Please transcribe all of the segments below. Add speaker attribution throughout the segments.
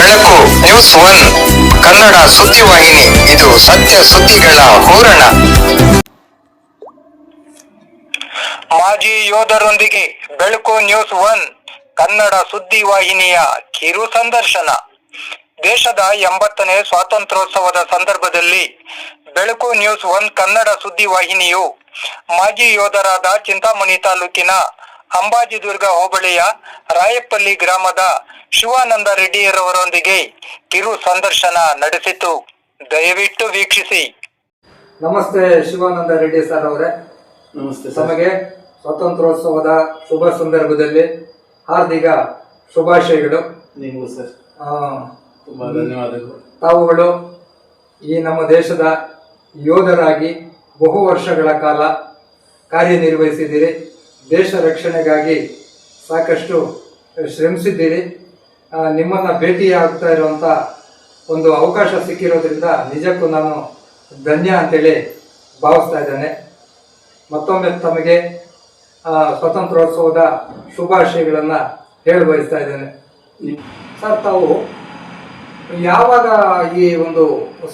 Speaker 1: ಬೆಳಕು news one Kannada ಸುದ್ದಿವಾಹಿನಿ. ಇದು ಸತ್ಯ ಸುದ್ದಿಗಳ ಹೂರಣ. ಮಾಜಿ ಯೋಧರೊಂದಿಗೆ ಬೆಳಕು ನ್ಯೂಸ್ ಒನ್ ಕನ್ನಡ ಸುದ್ದಿವಾಹಿನಿಯ ಕಿರು ಸಂದರ್ಶನ. ದೇಶದ 80ನೇ ಸ್ವಾತಂತ್ರ್ಯೋತ್ಸವದ ಸಂದರ್ಭದಲ್ಲಿ ಬೆಳಕು ನ್ಯೂಸ್ ಒನ್ ಕನ್ನಡ ಸುದ್ದಿವಾಹಿನಿಯು ಮಾಜಿ ಯೋಧರಾದ ಚಿಂತಾಮಣಿ ತಾಲೂಕಿನ ಅಂಬಾಜಿದುರ್ಗ ಹೋಬಳಿಯ ರಾಯಪಲ್ಲಿ ಗ್ರಾಮದ ಶಿವಾನಂದ ರೆಡ್ಡಿಯವರೊಂದಿಗೆ ಕಿರು ಸಂದರ್ಶನ ನಡೆಸಿತು. ದಯವಿಟ್ಟು ವೀಕ್ಷಿಸಿ.
Speaker 2: ನಮಸ್ತೆ ಶಿವಾನಂದ ರೆಡ್ಡಿ ಸರ್ ಅವರೇ.
Speaker 3: ನಮಸ್ತೆ.
Speaker 2: ತಮಗೆ ಸ್ವಾತಂತ್ರ್ಯೋತ್ಸವದ ಶುಭ ಸಂದರ್ಭದಲ್ಲಿ ಹಾರ್ದಿಕ ಶುಭಾಶಯಗಳು.
Speaker 3: ನಿಮಗೂ ಸರ್ ತುಂಬಾ ಧನ್ಯವಾದಗಳು.
Speaker 2: ತಾವುಗಳು ಈ ನಮ್ಮ ದೇಶದ ಯೋಧರಾಗಿ ಬಹು ವರ್ಷಗಳ ಕಾಲ ಕಾರ್ಯನಿರ್ವಹಿಸಿದ್ದೀರಿ. ದೇಶ ರಕ್ಷಣೆಗಾಗಿ ಸಾಕಷ್ಟು ಶ್ರಮಿಸಿದ್ದೀರಿ. ನಿಮ್ಮನ್ನು ಭೇಟಿಯಾಗ್ತಾ ಇರುವಂಥ ಒಂದು ಅವಕಾಶ ಸಿಕ್ಕಿರೋದ್ರಿಂದ ನಿಜಕ್ಕೂ ನಾನು ಧನ್ಯ ಅಂತೇಳಿ ಭಾವಿಸ್ತಾ ಇದ್ದೇನೆ. ಮತ್ತೊಮ್ಮೆ ತಮಗೆ ಸ್ವಾತಂತ್ರ್ಯೋತ್ಸವದ ಶುಭಾಶಯಗಳನ್ನು ಹೇಳಿ ಬಯಸ್ತಾ ಇದ್ದೇನೆ. ಸರ್, ತಾವು ಯಾವಾಗ ಈ ಒಂದು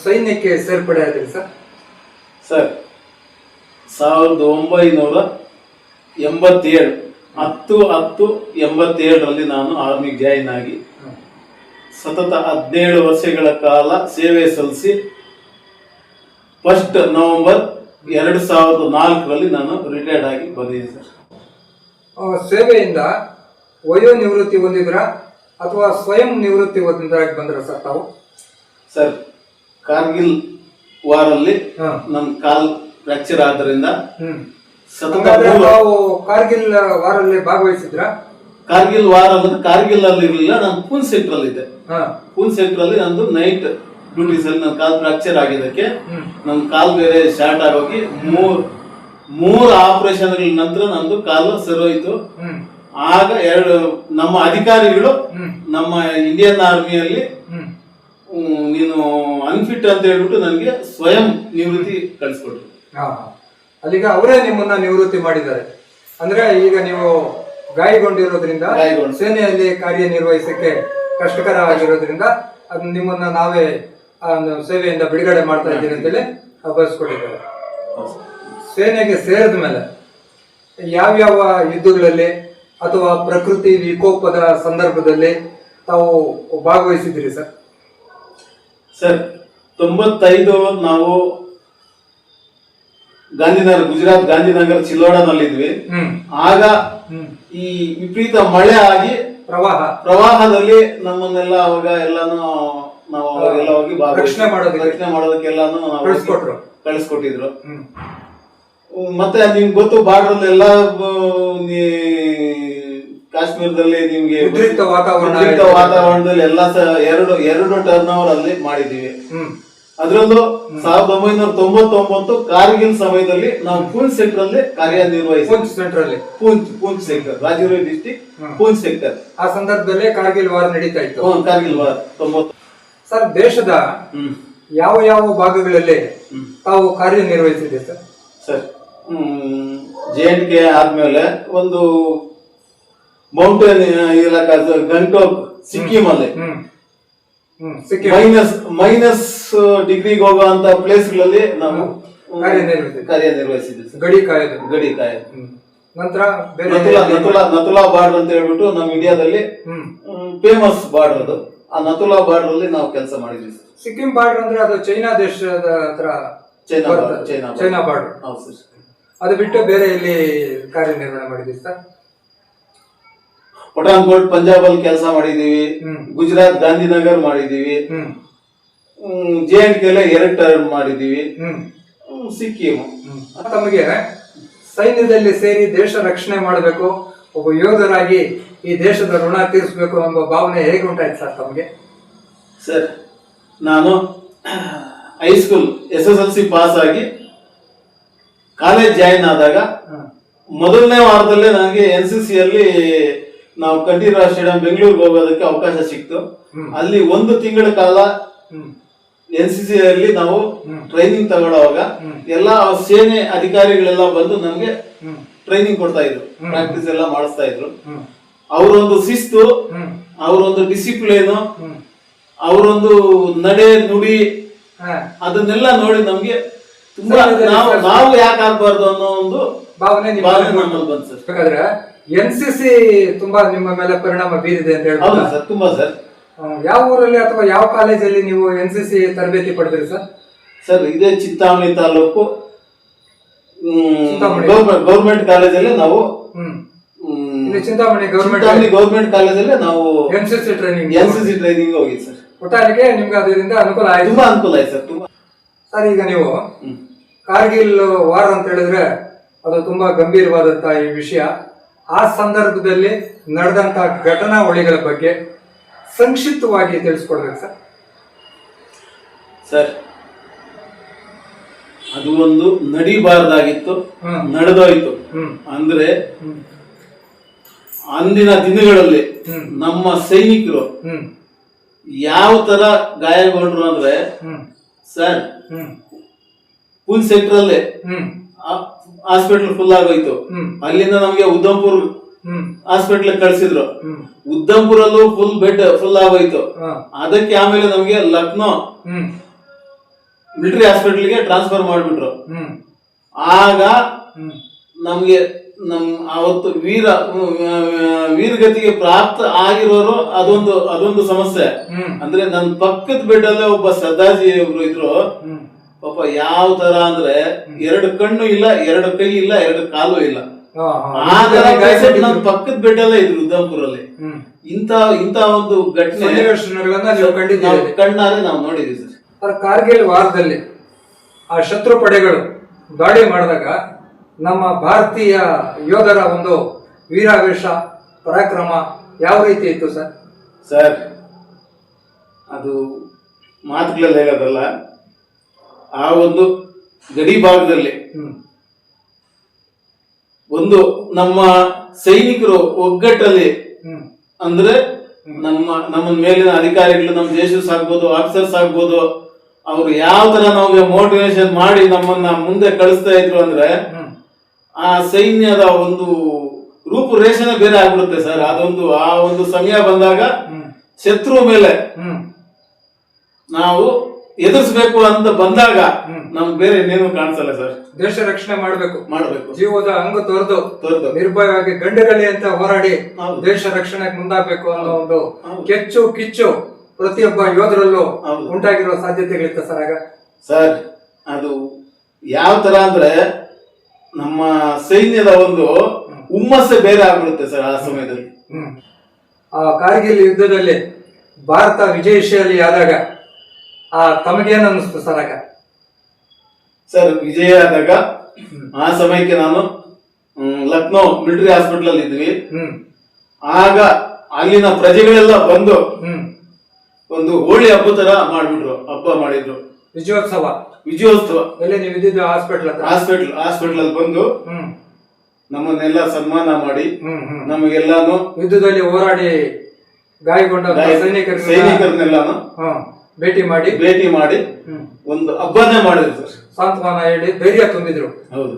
Speaker 2: ಸೈನ್ಯಕ್ಕೆ ಸೇರ್ಪಡೆ ಆದ್ರಿ ಸರ್?
Speaker 3: ಸರ್ 1987 10/10/87ರಲ್ಲಿ ನಾನು ಆರ್ಮಿಗೆ ಜಾಯಿನ್ ಆಗಿ ಸತತ 17 ವರ್ಷಗಳ ಕಾಲ ಸೇವೆ ಸಲ್ಲಿಸಿ 1 ನವೆಂಬರ್ 2004ರಲ್ಲಿ ನಾನು ರಿಟೈರ್ಡ್ ಆಗಿ ಬಂದಿದ್ದೀನಿ ಸರ್.
Speaker 2: ಸೇವೆಯಿಂದ ವಯೋ ನಿವೃತ್ತಿ ಹೊಂದಿದ್ರ ಅಥವಾ ಸ್ವಯಂ ನಿವೃತ್ತಿ ಹೊಂದಿದ್ರಾಗಿ ಬಂದ್ರ ಸರ್ ತಾವು?
Speaker 3: ಸರ್, ಕಾರ್ಗಿಲ್ ವಾರಲ್ಲಿ ನನ್ನ ಕಾಲ್ ಫ್ರಾಕ್ಚರ್ ಆದ್ರಿಂದ
Speaker 2: ತಾವು ಕಾರ್ಗಿಲ್ ವಾರಲ್ಲಿ ಭಾಗವಹಿಸಿದ್ರ?
Speaker 3: ಕಾರ್ಗಿಲ್ ವಾರ ಅಂದ್ರೆ ಕಾರ್ಗಿಲ್ ಅಲ್ಲಿ ಇರಲಿಲ್ಲ, ನಾನು ಪೂನ್ ಸೆಕ್ಟರ್ ಅಲ್ಲಿ ಇದ್ದೆ. ಪೂನ್ ಸೆಕ್ಟರ್ ಅಲ್ಲಿ ನಂದು ನೈಟ್ ಡ್ಯೂಟೀಸ್ ಅಲ್ಲಿ ನನ್ನ ಕಾಲ್ ಫ್ರಾಕ್ಚರ್ ಆಗಿದ್ದಕ್ಕೆ ನನ್ನ ಕಾಲ್ ಬೇರೆ ಶಾರ್ಟ್ ಆಗೋಗಿ ಮೂರು ಆಪರೇಷನ್ ನಂತರ ನಂದು ಕಾಲು ಸರೋಯ್ತು. ಆಗ ನಮ್ಮ ಅಧಿಕಾರಿಗಳು ನಮ್ಮ ಇಂಡಿಯನ್ ಆರ್ಮಿಯಲ್ಲಿ ನೀನು ಅನ್ಫಿಟ್ ಅಂತ ಹೇಳ್ಬಿಟ್ಟು ನನಗೆ ಸ್ವಯಂ ನಿವೃತ್ತಿ ಕಳಿಸ್ಕೊಟ್ರು.
Speaker 2: ಅಲ್ಲಿಗ ಅವರೇ ನಿಮ್ಮನ್ನ ನಿವೃತ್ತಿ ಮಾಡಿದ್ದಾರೆ. ಅಂದ್ರೆ ಈಗ ನೀವು ಗಾಯಗೊಂಡಿರೋದ್ರಿಂದ ಸೇನೆಯಲ್ಲಿ ಕಾರ್ಯನಿರ್ವಹಿಸಕ್ಕೆ ಕಷ್ಟಕರ ಆಗಿರೋದ್ರಿಂದ ಅದು ನಿಮ್ಮನ್ನ ನಾವೇ ಸೇವೆಯಿಂದ ಬಿಡುಗಡೆ ಮಾಡ್ತಾ ಇದ್ದೀರಿ ಅಂತೇಳಿ ಬಯಸ್ಕೊಟ್ಟಿದ್ದಾರೆ. ಸೇನೆಗೆ ಸೇರಿದ ಮೇಲೆ ಯಾವ್ಯಾವ ಯುದ್ಧಗಳಲ್ಲಿ ಅಥವಾ ಪ್ರಕೃತಿ ವಿಕೋಪದ ಸಂದರ್ಭದಲ್ಲಿ ತಾವು ಭಾಗವಹಿಸಿದ್ದೀರಿ ಸರ್?
Speaker 3: ಸರ್ 95 ನಾವು ಗಾಂಧಿನಗರ, ಗುಜರಾತ್ ಗಾಂಧಿನಗರ ಚಿಲ್ಲೋಡನಲ್ಲಿದ್ವಿ. ಆಗ ಈ ವಿಪರೀತ ಮಳೆ ಆಗಿ ಪ್ರವಾಹದಲ್ಲಿ ನಮ್ಮನ್ನೆಲ್ಲ ಅವಾಗ ಎಲ್ಲಾನು ನಾವು ಅವಾಗೆಲ್ಲ ಹೋಗಿ ರಕ್ಷಣೆ ಮಾಡೋದಕ್ಕೆಲ್ಲಾನು ಕಳಿಸ್ಕೊಟ್ಟಿದ್ರು. ಮತ್ತೆ ನಿಮ್ಗೆ ಗೊತ್ತು, ಬಾರ್ಡರ್ ಎಲ್ಲ ಕಾಶ್ಮೀರದಲ್ಲಿ ನಿಮ್ಗೆ ಉದ್ರಿಕ್ತ ವಾತಾವರಣದಲ್ಲಿ ಎಲ್ಲ ಎರಡು ಟರ್ನ್ ಓವರ್ ಅಲ್ಲಿ ಮಾಡಿದೀವಿ. ಅದರಲ್ಲೂ 1999 ಕಾರ್ಗಿಲ್ ಸಮಯದಲ್ಲಿ ನಾವು ಪೂಂಚ್ ಸೆಕ್ಟರ್ ಅಲ್ಲಿ ಕಾರ್ಯನಿರ್ವಹಿಸಿ Poonch sector, Rajouri district Poonch sector.
Speaker 2: ಆ ಸಂದರ್ಭದಲ್ಲಿ ಕಾರ್ಗಿಲ್ ವಾರ್ ನಡೀತಾ ಇತ್ತು.
Speaker 3: ಕಾರ್ಗಿಲ್ ವಾರ್ 90.
Speaker 2: ಸರ್, ದೇಶದ ಯಾವ ಯಾವ ಭಾಗಗಳಲ್ಲಿ ತಾವು ಕಾರ್ಯನಿರ್ವಹಿಸಿದೆ ಸರ್?
Speaker 3: ಸರ್, JNK ಆದ್ಮೇಲೆ ಒಂದು ಮೌಂಟೇನ್ ಇಲಾಖೆ ಗಂಟೋಕ್ ಸಿಕ್ಕಿಂ ಅಲ್ಲಿ ಮೈನಸ್ ಡಿಗ್ರಿಗೆ ಹೋಗುವಂತ ಪ್ಲೇಸ್ ಗಳಲ್ಲಿ ನಾವು ಕಾರ್ಯನಿರ್ವಹಿಸಿದ್ವಿ.
Speaker 2: ಗಡಿ ಕಾಯೋದು. ನಂತರ
Speaker 3: ನಥುಲಾ ಬಾರ್ಡರ್ ಅಂತ ಹೇಳ್ಬಿಟ್ಟು ನಮ್ಮ ಇಂಡಿಯಾದಲ್ಲಿ ಫೇಮಸ್ ಬಾರ್ಡರ್ ಅದು. ಆ ನಥುಲಾ ಬಾರ್ಡರ್ ಅಲ್ಲಿ ನಾವು ಕೆಲಸ ಮಾಡಿದ್ವಿ.
Speaker 2: ಸಿಕ್ಕಿಂ ಬಾರ್ಡರ್ ಅಂದ್ರೆ ಅದು ಚೈನಾ ದೇಶದ ಹತ್ರ, ಚೈನಾ ಬಾರ್ಡರ್. ಅದು ಬಿಟ್ಟು ಬೇರೆ ಎಲ್ಲಿ ಕಾರ್ಯನಿರ್ವಹಣೆ ಮಾಡಿದ್ವಿ ಸರ್?
Speaker 3: ಪಠಾನ್ಕೋಟ್ ಪಂಜಾಬ್ ಅಲ್ಲಿ ಕೆಲಸ ಮಾಡಿದೀವಿ. ಗುಜರಾತ್ ಗಾಂಧಿನಗರ್ ಮಾಡಿದೀವಿ. JNK 2 ಟರ್ನ್ ಮಾಡಿದೀವಿ. ಸಿಕ್ಕಿಂ.
Speaker 2: ತಮಗೆ ಸೈನ್ಯದಲ್ಲಿ ಸೇರಿ ದೇಶ ರಕ್ಷಣೆ ಮಾಡಬೇಕು, ಒಬ್ಬ ಯೋಧರಾಗಿ ಈ ದೇಶದ ಋಣ ತೀರಿಸಬೇಕು ಎಂಬ ಭಾವನೆ ಹೇಗೆ ಉಂಟಾಯ್ತು ಸರ್ ತಮಗೆ?
Speaker 3: ಸರ್, ನಾನು ಹೈಸ್ಕೂಲ್ SSLC ಪಾಸ್ ಆಗಿ ಕಾಲೇಜ್ ಜಾಯಿನ್ ಆದಾಗ ಮೊದಲನೇ ವಾರದಲ್ಲೇ ನನಗೆ NCC ಅಲ್ಲಿ ನಾವು ಕಂಠೀರವ ಸ್ಟೇಡಿಯಂ ಬೆಂಗಳೂರಿಗೆ ಹೋಗೋದಕ್ಕೆ ಅವಕಾಶ ಸಿಕ್ತು. ಅಲ್ಲಿ 1 ತಿಂಗಳ ಕಾಲ NCC ಅಲ್ಲಿ ನಾವು ಟ್ರೈನಿಂಗ್ ತಗೊಳ್ಳುವಾಗ ಎಲ್ಲ ಸೇನೆ ಅಧಿಕಾರಿಗಳೆಲ್ಲ ಬಂದು ನಮ್ಗೆ ಟ್ರೈನಿಂಗ್ ಕೊಡ್ತಾ ಇದ್ರು, ಪ್ರಾಕ್ಟೀಸ್ ಎಲ್ಲ ಮಾಡಿಸ್ತಾ ಇದ್ರು. ಅವರೊಂದು ಶಿಸ್ತು, ಅವರೊಂದು ಡಿಸಿಪ್ಲಿನ್, ಅವರೊಂದು ನಡೆ ನುಡಿ
Speaker 2: ಹಾ
Speaker 3: ಅದನ್ನೆಲ್ಲ ನೋಡಿ ನಮ್ಗೆ ತುಂಬಾ ನಾವು ಯಾಕೆ ಆಗ್ಬಾರ್ದು ಅನ್ನೋ ಒಂದು
Speaker 2: ಭಾವನೆ
Speaker 3: ನಮ್ಮಲ್ಲಿ ಬಂತು ಸರ್.
Speaker 2: ಬೇಕಾದ್ರೆ NCC ತುಂಬಾ ನಿಮ್ಮ ಮೇಲೆ ಪರಿಣಾಮ ಬೀರಿದೆ ಅಂತ
Speaker 3: ಹೌದು
Speaker 2: ಹೇಳ್ಬೋದು
Speaker 3: ಸರ್, ತುಂಬಾ ಸರ್.
Speaker 2: ಯಾವ ಊರಲ್ಲಿ ಅಥವಾ ಯಾವ ಕಾಲೇಜಲ್ಲಿ ನೀವು NCC ತರಬೇತಿ ಪಡೆದ್ರಿ ಸರ್?
Speaker 3: ಸರ್ ಇದೇ ಚಿಂತಾಮಣಿ ತಾಲೂಕು
Speaker 2: ಚಿಂತಾಮಣಿ.
Speaker 3: ಗೌರ್ಮೆಂಟ್ ಕಾಲೇಜಲ್ಲಿ ನಾವು
Speaker 2: ಇಲ್ಲಿ ಚಿಂತಾಮಣಿ
Speaker 3: ಗೌರ್ಮೆಂಟ್ ಕಾಲೇಜಲ್ಲಿ ನಾವು
Speaker 2: NCC ಟ್ರೈನಿಂಗ್
Speaker 3: ಹೋಗಿದ್ವಿ ಸರ್.
Speaker 2: ಒಟ್ಟಾರೆಗೆ ನಿಮ್ಗೆ ಅದರಿಂದ ಅನುಕೂಲ ಆಯ್ತು.
Speaker 3: ತುಂಬಾ ಅನುಕೂಲ ಆಯ್ತು ಸರ್. ತುಂಬಾ
Speaker 2: ಸರ್, ಈಗ ನೀವು ಕಾರ್ಗಿಲ್ ವಾರ್ ಅಂತ ಹೇಳಿದ್ರೆ ಅದು ತುಂಬಾ ಗಂಭೀರವಾದಂತ ಈ ವಿಷಯ. ಆ ಸಂದರ್ಭದಲ್ಲಿ ನಡೆದಂತ ಘಟನಾವಳಿಗಳ ಬಗ್ಗೆ ಸಂಕ್ಷಿಪ್ತವಾಗಿ ತಿಳಿಸ್ಕೊಡ್ಬೇಕು ಸರ್.
Speaker 3: ಸರ್, ಅದು ಒಂದು ನಡಿಬಾರ್ದಾಗಿತ್ತು, ನಡೆದೋಯ್ತು. ಅಂದ್ರೆ ಅಂದಿನ ದಿನಗಳಲ್ಲಿ ನಮ್ಮ ಸೈನಿಕರು ಯಾವ ತರ ಗಾಯಗೊಂಡ್ರು ಅಂದ್ರೆ ಸರ್, ಪುಲ್ ಸೆಕ್ಟರ್ ಅಲ್ಲೇ ಹಾಸ್ಪಿಟಲ್ ಫುಲ್ ಆಗೋಯ್ತು. ಅಲ್ಲಿಂದ ನಮ್ಗೆ ಉಧಂಪುರ್ ಹಾಸ್ಪಿಟಲ್ ಕಳ್ಸಿದ್ರು. ಉಧಂಪುರಲ್ಲೂ ಫುಲ್ ಬೆಡ್ ಫುಲ್ ಆಗೋಯ್ತು. ಅದಕ್ಕೆ ಆಮೇಲೆ ನಮ್ಗೆ ಲಕ್ನೋ ಮಿಲಿಟರಿ ಹಾಸ್ಪಿಟಲ್ಗೆ ಟ್ರಾನ್ಸ್ಫರ್ ಮಾಡ್ಬಿಟ್ರು. ಆಗ ನಮ್ಗೆ ಅವತ್ತು ವೀರಗತಿಗೆ ಪ್ರಾಪ್ತ ಆಗಿರೋರು ಅದೊಂದು ಸಮಸ್ಯೆ. ಅಂದ್ರೆ ನನ್ ಪಕ್ಕದ ಬೆಡ್ ಅಲ್ಲೇ ಒಬ್ಬ ಸರ್ದಾರ್ಜಿ ಒಬ್ರು ಇದ್ರು. ಪಾಪ ಯಾವ ತರ ಅಂದ್ರೆ 2 ಕಣ್ಣು ಇಲ್ಲ, 2 ಕೈ ಇಲ್ಲ, 2 ಕಾಲು ಇಲ್ಲ. ಆ ತರ ನನ್ ಪಕ್ಕದ ಬೆಡ್ ಅಲ್ಲೇ ಇದ್ರು ಉಧಂಪುರಲ್ಲಿ. ಇಂತ ಒಂದು ಘಟನೆ ಕಣ್ಣಾರೆ ನಾವು ನೋಡಿದ್ವಿ ಸರ್.
Speaker 2: ಕಾರ್ಗಿಲ್ ವಾರದಲ್ಲಿ ಆ ಶತ್ರು ಪಡೆಗಳು ದಾಳಿ ಮಾಡಿದಾಗ ನಮ್ಮ ಭಾರತೀಯ ಯೋಧರ ಒಂದು ವೀರಾವೇಶ, ಪರಾಕ್ರಮ ಯಾವ ರೀತಿ ಇತ್ತು ಸರ್?
Speaker 3: ಸರ್, ಅದು ಮಾತುಗಳಲ್ಲಿ ಹೇಳೋದಲ್ಲ. ಆ ಒಂದು ಗಡಿ ಭಾಗದಲ್ಲಿ ಒಂದು ನಮ್ಮ ಸೈನಿಕರು ಒಗ್ಗಟ್ಟಲ್ಲಿ, ಅಂದ್ರೆ ನಮ್ಮ ಮೇಲಿನ ಅಧಿಕಾರಿಗಳು, ನಮ್ಮ ಜೇಸಸ್ ಆಗ್ಬೋದು, ಆಫೀಸರ್ಸ್ ಆಗ್ಬೋದು, ಅವ್ರು ಯಾವ ತರ ನಮಗೆ ಮೋಟಿವೇಶನ್ ಮಾಡಿ ನಮ್ಮನ್ನ ಮುಂದೆ ಕಳಿಸ್ತಾ ಇದ್ರು ಅಂದ್ರೆ ಆ ಸೈನ್ಯದ ಒಂದು ರೂಪುರೇಷನೆ ಬೇರೆ ಆಗ್ಬಿಡುತ್ತೆ ಸರ್. ಆ ಒಂದು ಸಮಯ ಬಂದಾಗ ಶತ್ರು ಮೇಲೆ ನಾವು ಎದುರಿಸಬೇಕು ಅಂತ ಬಂದಾಗ ನಮ್ಗೆ ಬೇರೆ ಇನ್ನೇನು ಕಾಣಿಸಲ್ಲ ಸರ್.
Speaker 2: ದೇಶ ರಕ್ಷಣೆ ಮಾಡಬೇಕು,
Speaker 3: ಜೀವದ
Speaker 2: ಅಂಗ ತೊರೆದು ನಿರ್ಭಯವಾಗಿ ಗಂಡಗಲಿ ಅಂತ ಹೋರಾಡಿ ದೇಶ ರಕ್ಷಣೆಗೆ ಮುಂದಾಗಬೇಕು ಅನ್ನೋ ಒಂದು ಕಿಚ್ಚು ಪ್ರತಿಯೊಬ್ಬ ಯೋಧರಲ್ಲೂ ಉಂಟಾಗಿರುವ ಸಾಧ್ಯತೆಗಳಿತ್ತ ಸರ್ ಆಗ?
Speaker 3: ಸರ್, ಅದು ಯಾವ ತರ ಅಂದ್ರೆ ನಮ್ಮ ಸೈನ್ಯದ ಒಂದು ಹುಮ್ಮಸ್ಸೆ ಬೇರೆ ಆಗ್ಬಿಡುತ್ತೆ ಸರ್ ಆ ಸಮಯದಲ್ಲಿ.
Speaker 2: ಆ ಕಾರ್ಗಿಲ್ ಯುದ್ಧದಲ್ಲಿ ಭಾರತ ವಿಜಯಶಾಲಿ ಆದಾಗ ತಮಗೇನು ಅನ್ನಿಸ್ತು ಸರ್ ಆಗ?
Speaker 3: ಸರ್, ವಿಜಯ ಆದಾಗ ಆ ಸಮಯಕ್ಕೆ ನಾನು ಲಕ್ನೋ ಮಿಲಿಟರಿ ಹಾಸ್ಪಿಟಲ್ ಅಲ್ಲಿ ಇದ್ವಿ. ಆಗ ಅಲ್ಲಿನ ಪ್ರಜೆಗಳೆಲ್ಲ ಬಂದು ಒಂದು ಹೋಳಿ ಹಬ್ಬ ತರ ಮಾಡಿದ್ರು. ವಿಜಯೋತ್ಸವ
Speaker 2: ಎಲ್ಲಿ ನೀವು ಇದ್ದಿದ್ದು?
Speaker 3: ಹಾಸ್ಪಿಟಲ್ ಅಲ್ಲಿ ಬಂದು ನಮ್ಮನ್ನೆಲ್ಲ ಸನ್ಮಾನ ಮಾಡಿ ನಮಗೆಲ್ಲಾನು
Speaker 2: ಯುದ್ಧದಲ್ಲಿ ಹೋರಾಡಿ ಗಾಯಗೊಂಡ
Speaker 3: ಸೈನಿಕರನ್ನೆಲ್ಲಾನು
Speaker 2: ಭೇಟಿ
Speaker 3: ಮಾಡಿ ಒಂದು ಹಬ್ಬನೇ ಮಾಡಿದ್ರು ಸರ್.
Speaker 2: ಸಾಂತ್ವನ ಹೇಳಿ ಧೈರ್ಯ ತುಂಬಿದ್ರು.
Speaker 3: ಹೌದು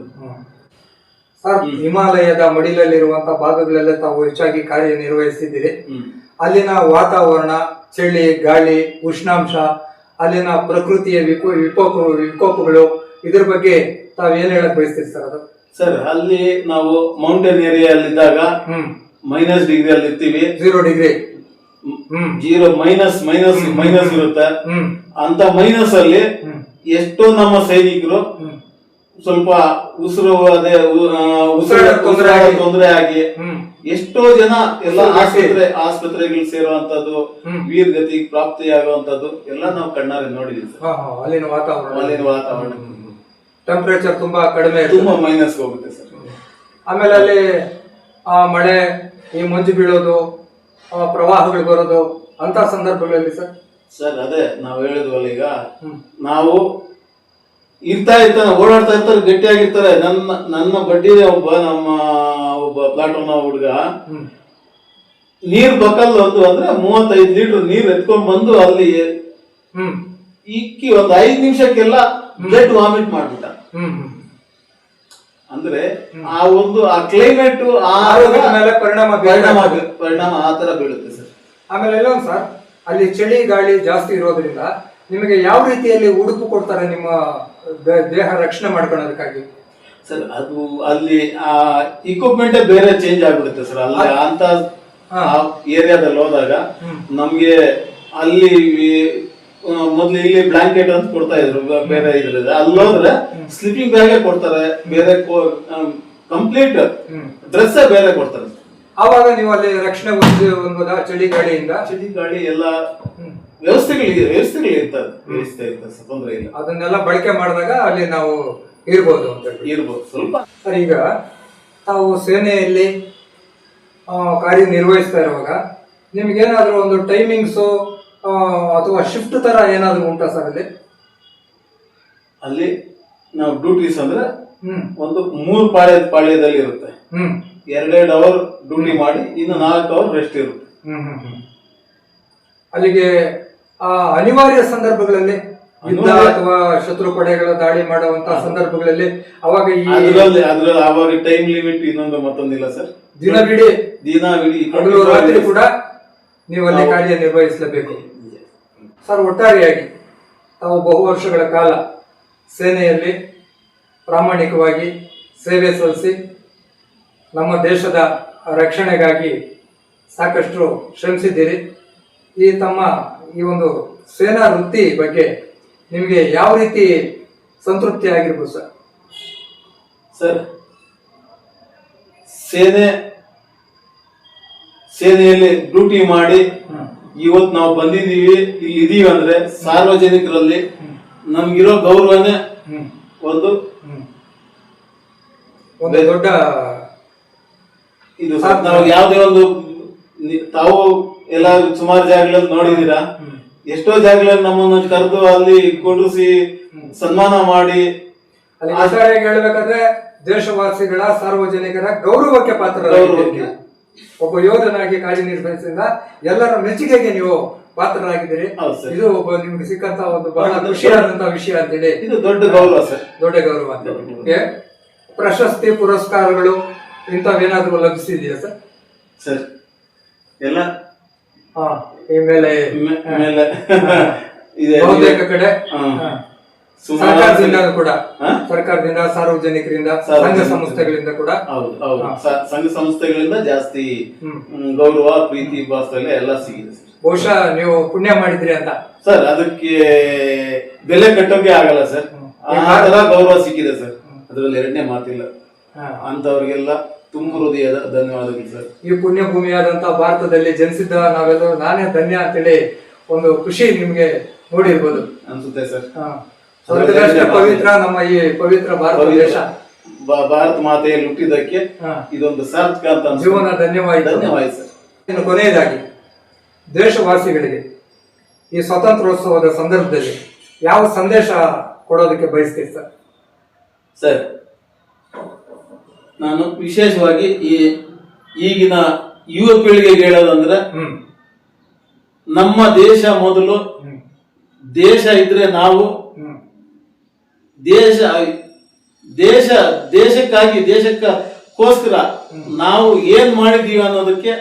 Speaker 2: ಸರ್, ಹಿಮಾಲಯದ ಮಡಿಲಲ್ಲಿರುವಂತಹ ಭಾಗಗಳೆಲ್ಲ ತಾವು ಹೆಚ್ಚಾಗಿ ಕಾರ್ಯನಿರ್ವಹಿಸಿದ್ದೀರಿ. ಅಲ್ಲಿನ ವಾತಾವರಣ, ಚಳಿ, ಗಾಳಿ, ಉಷ್ಣಾಂಶ, ಅಲ್ಲಿನ ಪ್ರಕೃತಿಯ ವಿಕೋಪಗಳು, ಇದ್ರ ಬಗ್ಗೆ ತಾವ್ ಏನ್ ಹೇಳಕ್ ಬಯಸ್ತೀರಿ ಸರ್? ಅದು
Speaker 3: ಸರ್, ಅಲ್ಲಿ ನಾವು ಮೌಂಟೇನ್ ಏರಿಯಾ ಅಲ್ಲಿದ್ದಾಗ -ಡಿಗ್ರಿ ಅಲ್ಲಿ ಇರ್ತೀವಿ.
Speaker 2: 0 ಡಿಗ್ರಿ
Speaker 3: ಮೈನಸ್ ಇರುತ್ತೆ. ಅಂತ ಮೈನಸ್ ಅಲ್ಲಿ ಎಷ್ಟೋ ನಮ್ಮ ಸೈನಿಕರು ಸ್ವಲ್ಪ ತೊಂದರೆ ಆಗಿ ಎಷ್ಟೋ ಜನ ಎಲ್ಲ ಆಸ್ಪತ್ರೆಗಳಿಗೆ ಸೇರುವಂತದ್ದು, ವೀರಗತಿ ಪ್ರಾಪ್ತಿಯಾಗುವಂತದ್ದು ಎಲ್ಲ ನಾವು ಕಣ್ಣಾರೆ ನೋಡಿದ್ವಿ ಸರ್.
Speaker 2: ಅಲ್ಲಿನ
Speaker 3: ವಾತಾವರಣ
Speaker 2: ಟೆಂಪರೇಚರ್ ತುಂಬಾ ಕಡಿಮೆ,
Speaker 3: ತುಂಬಾ ಮೈನಸ್ ಹೋಗುತ್ತೆ ಸರ್.
Speaker 2: ಆಮೇಲೆ ಅಲ್ಲಿ ಮಳೆ, ಈ ಮಂಜು ಬೀಳೋದು, ಪ್ರವಾಹಗಳು ಬರೋದು ಅಂತ ಸಂದರ್ಭಗಳಲ್ಲಿ
Speaker 3: ಸರ್ ಅದೇ ನಾವು ಹೇಳಿದ್ವಲ್ಲ, ಈಗ ನಾವು ಓಡಾಡ್ತಾ ಇರ್ತಾರೆ, ಗಟ್ಟಿಯಾಗಿರ್ತಾರೆ. ನನ್ನ ಬಡ್ಡಿನೇ ಒಬ್ಬ ಪ್ಲಾಟೂನ್ ಹುಡುಗ ನೀರ್ ಬಕಲ್ ಅಂದ್ರೆ 35 ಲೀಟರ್ ನೀರ್ ಎತ್ಕೊಂಡ್ ಬಂದು ಅಲ್ಲಿ ಇಕ್ಕಿ ಒಂದು 5 ನಿಮಿಷಕ್ಕೆಲ್ಲ ಬ್ಲಡ್ ವಾಮಿಟ್ ಮಾಡ್ಬಿಟ್ಟ. ಅಂದ್ರೆ ಆ ಕ್ಲೈಮೇಟ್
Speaker 2: ಪರಿಣಾಮ
Speaker 3: ಆ ತರ ಬೀಳುತ್ತೆ ಸರ್.
Speaker 2: ಆಮೇಲೆ ಎಲ್ಲ ಸರ್, ಅಲ್ಲಿ ಚಳಿ ಗಾಳಿ ಜಾಸ್ತಿ ಇರೋದ್ರಿಂದ ನಿಮಗೆ ಯಾವ ರೀತಿಯಲ್ಲಿ ಉಡುಪು ಕೊಡ್ತಾರೆ ನಿಮ್ಮ ದೇಹ ರಕ್ಷಣೆ ಮಾಡ್ಕೊಳ್ಳೋದಕ್ಕಾಗಿ?
Speaker 3: ಸರ್ ಅದು ಅಲ್ಲಿ ಇಕ್ವಿಪ್ಮೆಂಟ್ ಬೇರೆ ಚೇಂಜ್ ಆಗ್ಬಿಡುತ್ತೆ ಸರ್. ಅಲ್ಲಿ ಅಂತ ಏರಿಯಾದಲ್ಲಿ ಹೋದಾಗ ನಮ್ಗೆ ಅಲ್ಲಿ ಮೊದ್ಲು ಇಲ್ಲಿ ಬ್ಲಾಂಕೆಟ್ ಅಂತ ಕೊಡ್ತಾ ಇದ್ರು, ಬೇರೆ ಇದ್ರಿಂದ ಅಲ್ಲಿ ಹೋದ್ರೆ ಸ್ಲೀಪಿಂಗ್ ಬ್ಯಾಗೇ ಕೊಡ್ತಾರೆ, ಬೇರೆ ಕಂಪ್ಲೀಟ್ ಡ್ರೆಸ್ ಬೇರೆ ಕೊಡ್ತಾರೆ.
Speaker 2: ಆವಾಗ ನೀವು ಅಲ್ಲಿ ರಕ್ಷಣೆ ಹೊಂದಬಹುದಾ ಚಳಿ ಗಾಳಿಯಿಂದ?
Speaker 3: ಚಳಿ ಗಾಳಿ ಎಲ್ಲ ವ್ಯವಸ್ಥೆಗಳಿರ್ತದೆ, ವ್ಯವಸ್ಥೆ ಇರ್ತದೆ, ತೊಂದರೆ ಇಲ್ಲ.
Speaker 2: ಅದನ್ನೆಲ್ಲ ಬಳಕೆ ಮಾಡಿದಾಗ ಅಲ್ಲಿ ನಾವು ಇರ್ಬೋದು
Speaker 3: ಸ್ವಲ್ಪ.
Speaker 2: ಸರ್, ಈಗ ತಾವು ಸೇನೆಯಲ್ಲಿ ಕಾರ್ಯನಿರ್ವಹಿಸ್ತಾ ಇರುವಾಗ ನಿಮ್ಗೇನಾದ್ರೂ ಒಂದು ಟೈಮಿಂಗ್ಸು ಅಥವಾ ಶಿಫ್ಟ್ ತರ ಏನಾದ್ರು ಉಂಟಾ ಸರ್ ಅಲ್ಲಿ?
Speaker 3: ಅಲ್ಲಿ ನಾವು ಡ್ಯೂಟೀಸ್ ಅಂದ್ರೆ ಒಂದು 3 ಪಾಳ್ಯದಲ್ಲಿ ಇರುತ್ತೆ. 2 ಅವರ್ ಡ್ಯೂಟಿ ಮಾಡಿ ಇನ್ನು 4 ಅವರ್ ರೆಸ್ಟ್ ಇರುತ್ತೆ.
Speaker 2: ಅಲ್ಲಿಗೆ ಅನಿವಾರ್ಯ ಸಂದರ್ಭಗಳಲ್ಲಿ ಯುದ್ಧ ಅಥವಾ ಶತ್ರು ಪಡೆಗಳ ದಾಳಿ ಮಾಡುವಂತಹ ಸಂದರ್ಭಗಳಲ್ಲಿ ಅವಾಗ
Speaker 3: ಅದ್ರಲ್ಲಿ ಅವಾಗ ಟೈಮ್ ಲಿಮಿಟ್ ಇನ್ನೊಂದು ಮತ್ತೊಂದಿಲ್ಲ ಸರ್.
Speaker 2: ದಿನವಿಡೀ ಹಗಲು ರಾತ್ರಿ ಕೂಡ ನೀವು ಅಲ್ಲಿ ಕಾರ್ಯನಿರ್ವಹಿಸಲೇಬೇಕು. ಸರ್, ಒಟ್ಟಾರೆಯಾಗಿ ತಾವು ಬಹು ವರ್ಷಗಳ ಕಾಲ ಸೇನೆಯಲ್ಲಿ ಪ್ರಾಮಾಣಿಕವಾಗಿ ಸೇವೆ ಸಲ್ಲಿಸಿ ನಮ್ಮ ದೇಶದ ರಕ್ಷಣೆಗಾಗಿ ಸಾಕಷ್ಟು ಶ್ರಮಿಸಿದ್ದೀರಿ. ತಮ್ಮ ಈ ಒಂದು ಸೇನಾ ವೃತ್ತಿ ಬಗ್ಗೆ ನಿಮಗೆ ಯಾವ ರೀತಿ ಸಂತೃಪ್ತಿ ಆಗಿರ್ಬೋದು ಸರ್?
Speaker 3: ಸರ್, ಸೇನೆಯಲ್ಲಿ ಡ್ಯೂಟಿ ಮಾಡಿ ಇವತ್ತು ನಾವು ಬಂದಿದ್ದೀವಿ, ಇಲ್ಲಿ ಇದೀವಿ ಅಂದ್ರೆ ಸಾರ್ವಜನಿಕರಲ್ಲಿ ನಮ್ಗಿರೋ ಗೌರವನೇ ಒಂದು
Speaker 2: ದೊಡ್ಡ
Speaker 3: ಇದು. ನಾವು ಯಾವುದೇ ಒಂದು ತಾವು ಎಲ್ಲ ಸುಮಾರು ಜಾಗಗಳಲ್ಲಿ ನೋಡಿದೀರಾ, ಎಷ್ಟೋ ಜಾಗಗಳಲ್ಲಿ ನಮ್ಮನ್ನು ಕರೆದು ಅಲ್ಲಿ ಕೂಡಿಸಿ ಸನ್ಮಾನ ಮಾಡಿ.
Speaker 2: ಅಲ್ಲಿ ಹೇಳ್ಬೇಕಾದ್ರೆ ದೇಶವಾಸಿಗಳ ಸಾರ್ವಜನಿಕರ ಗೌರವಕ್ಕೆ ಪಾತ್ರ. ಒಬ್ಬ ಯೋಧನಾಗಿ ಕಾರ್ಯನಿರ್ವಹಿಸಿದ ಎಲ್ಲರ ಮೆಚ್ಚುಗೆಗೆ ನೀವು ಪಾತ್ರರಾಗಿದ್ದೀರಿ. ಇದು ನಿಮ್ಗೆ ಸಿಕ್ಕಂತ ಒಂದು ಬಹಳ ಖುಷಿಯಾದಂತಹ ವಿಷಯ ಅಂತೇಳಿ.
Speaker 3: ಇದು ದೊಡ್ಡ ಗೌರವ ಸರ್,
Speaker 2: ದೊಡ್ಡ ಗೌರವ ಅಂತ. ಪ್ರಶಸ್ತಿ ಪುರಸ್ಕಾರಗಳು ಇಂಥವೇನಾದ್ರೂ ಲಭಿಸಿದೆಯಾ ಸರ್?
Speaker 3: ಸರ್, ಎಲ್ಲ
Speaker 2: ಈ ಮೇಲೆ ಬಹುತೇಕ ಕಡೆ ಸರ್ಕಾರದಿಂದ ಕೂಡ, ಸರ್ಕಾರದಿಂದ, ಸಾರ್ವಜನಿಕರಿಂದ, ಸಂಘ ಸಂಸ್ಥೆಗಳಿಂದ ಕೂಡ.
Speaker 3: ಸಂಘ ಸಂಸ್ಥೆಗಳಿಂದ ಜಾಸ್ತಿ ಗೌರವ, ಪ್ರೀತಿ, ಭಾಷೆ ಎಲ್ಲ ಸಿಗಿದೆ ಸರ್.
Speaker 2: ಬಹುಶಃ ನೀವು ಪುಣ್ಯ ಮಾಡಿದ್ರಿ ಅಂತ
Speaker 3: ಸರ್. ಅದಕ್ಕೆ ಬೆಲೆ ಕಟ್ಟೋಕೆ ಆಗಲ್ಲ ಸರ್, ಆ ತರ ಗೌರವ ಸಿಕ್ಕಿದೆ ಸರ್. ಅದ್ರಲ್ಲಿ ಎರಡನೇ ಮಾತಿಲ್ಲ. ಅಂತವ್ರಿಗೆಲ್ಲ ತುಂಬ ಹೃದಯದ ಧನ್ಯವಾದಗಳು ಸರ್.
Speaker 2: ಈ ಪುಣ್ಯ ಭೂಮಿಯಾದಂತಹ ಭಾರತದಲ್ಲಿ ಜನಿಸಿದ್ದ ನಾವೆಲ್ಲರೂ ನಾನೇ ಧನ್ಯ ಅಂತೇಳಿ ಒಂದು ಖುಷಿ ನಿಮ್ಗೆ ಮೂಡಿರ್ಬೋದು
Speaker 3: ಅನ್ಸುತ್ತೆ ಸರ್.
Speaker 2: ಪವಿತ್ರ ನಮ್ಮ ಈ ಪವಿತ್ರ ಭಾರತ ದೇಶ,
Speaker 3: ಭಾರತ ಮಾತೆಯಲ್ಲಿ ಹುಟ್ಟಿದ್ದಕ್ಕೆ ಇದೊಂದು ಸಾರ್ಥಕ ಅಂತ
Speaker 2: ಜೀವನ ಧನ್ಯವಾಯಿತು
Speaker 3: ಸರ್.
Speaker 2: ಇನ್ನು ಕೊನೆಯದಾಗಿ ದೇಶವಾಸಿಗಳಿಗೆ ಈ ಸ್ವಾತಂತ್ರ್ಯೋತ್ಸವದ ಸಂದರ್ಭದಲ್ಲಿ ಯಾವ ಸಂದೇಶ ಕೊಡೋದಕ್ಕೆ ಬಯಸ್ತೀರಿ ಸರ್?
Speaker 3: ಸರ್, ನಾನು ವಿಶೇಷವಾಗಿ ಈಗಿನ ಯುವ ಪೀಳಿಗೆಗೆ ಹೇಳೋದಂದ್ರೆ, ನಮ್ಮ ದೇಶ ಮೊದಲು, ದೇಶ ಇದ್ರೆ ನಾವು ದೇಶಕ್ಕೋಸ್ಕರ ನಾವು ಏನ್ ಮಾಡಿದೀವಿ ಅನ್ನೋದಕ್ಕೆ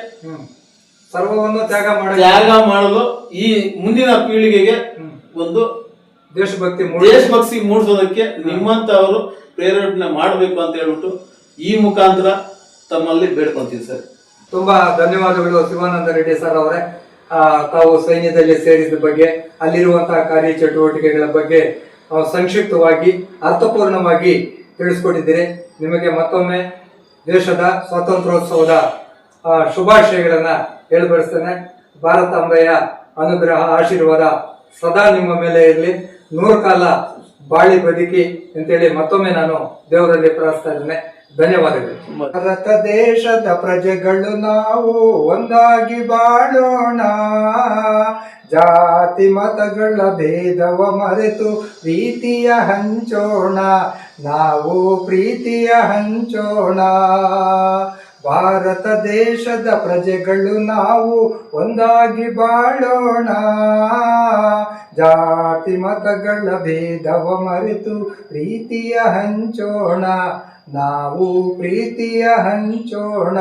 Speaker 2: ಸರ್ವವನ್ನು
Speaker 3: ತ್ಯಾಗ ಮಾಡಲು ಈ ಮುಂದಿನ ಪೀಳಿಗೆಗೆ ಒಂದು ದೇಶಭಕ್ತಿ ಮೂಡಿಸೋದಕ್ಕೆ ನಿಮ್ಮಂತವರು ಪ್ರೇರಣೆ ಮಾಡಬೇಕು ಅಂತ ಹೇಳ್ಬಿಟ್ಟು ಈ ಮುಖಾಂತರ ತಮ್ಮಲ್ಲಿ ಬೇಡ್ಕೊಂತೀವಿ ಸರ್.
Speaker 2: ತುಂಬಾ ಧನ್ಯವಾದಗಳು ಶಿವಾನಂದ ರೆಡ್ಡಿ ಸರ್ ಅವರೇ. ತಾವು ಸೈನ್ಯದಲ್ಲಿ ಸೇರಿದ ಬಗ್ಗೆ, ಅಲ್ಲಿರುವಂತಹ ಕಾರ್ಯ ಚಟುವಟಿಕೆಗಳ ಬಗ್ಗೆ ಸಂಕ್ಷಿಪ್ತವಾಗಿ, ಅರ್ಥಪೂರ್ಣವಾಗಿ ತಿಳಿಸ್ಕೊಟ್ಟಿದ್ದೀರಿ. ನಿಮಗೆ ಮತ್ತೊಮ್ಮೆ ದೇಶದ ಸ್ವಾತಂತ್ರ್ಯೋತ್ಸವದ ಶುಭಾಶಯಗಳನ್ನ ಹೇಳಿಬಡಿಸ್ತೇನೆ. ಭಾರತ ಅಂಬೆಯ ಅನುಗ್ರಹ, ಆಶೀರ್ವಾದ ಸದಾ ನಿಮ್ಮ ಮೇಲೆ ಇರಲಿ. 100 ಕಾಲ ಬಾಳಿ ಬದುಕಿ ಅಂತೇಳಿ ಮತ್ತೊಮ್ಮೆ ನಾನು ದೇವರಲ್ಲಿ ಪ್ರಾರ್ಥಿಸ್ತಾ ಇದ್ದೇನೆ. ಧನ್ಯವಾದಗಳು. ಭಾರತ ದೇಶದ ಪ್ರಜೆಗಳು ನಾವು ಒಂದಾಗಿ ಬಾಳೋಣ, ಜಾತಿ ಮತಗಳ ಭೇದವ ಮರೆತು ಪ್ರೀತಿಯ ಹಂಚೋಣ, ನಾವು ಪ್ರೀತಿಯ ಹಂಚೋಣ. ಭಾರತ ದೇಶದ ಪ್ರಜೆಗಳು ನಾವು ಒಂದಾಗಿ ಬಾಳೋಣ, ಜಾತಿ ಮತಗಳ ಭೇದವ ಮರೆತು ಪ್ರೀತಿಯ ಹಂಚೋಣ, ನಾವು ಪ್ರೀತಿಯ ಹಂಚೋಣ.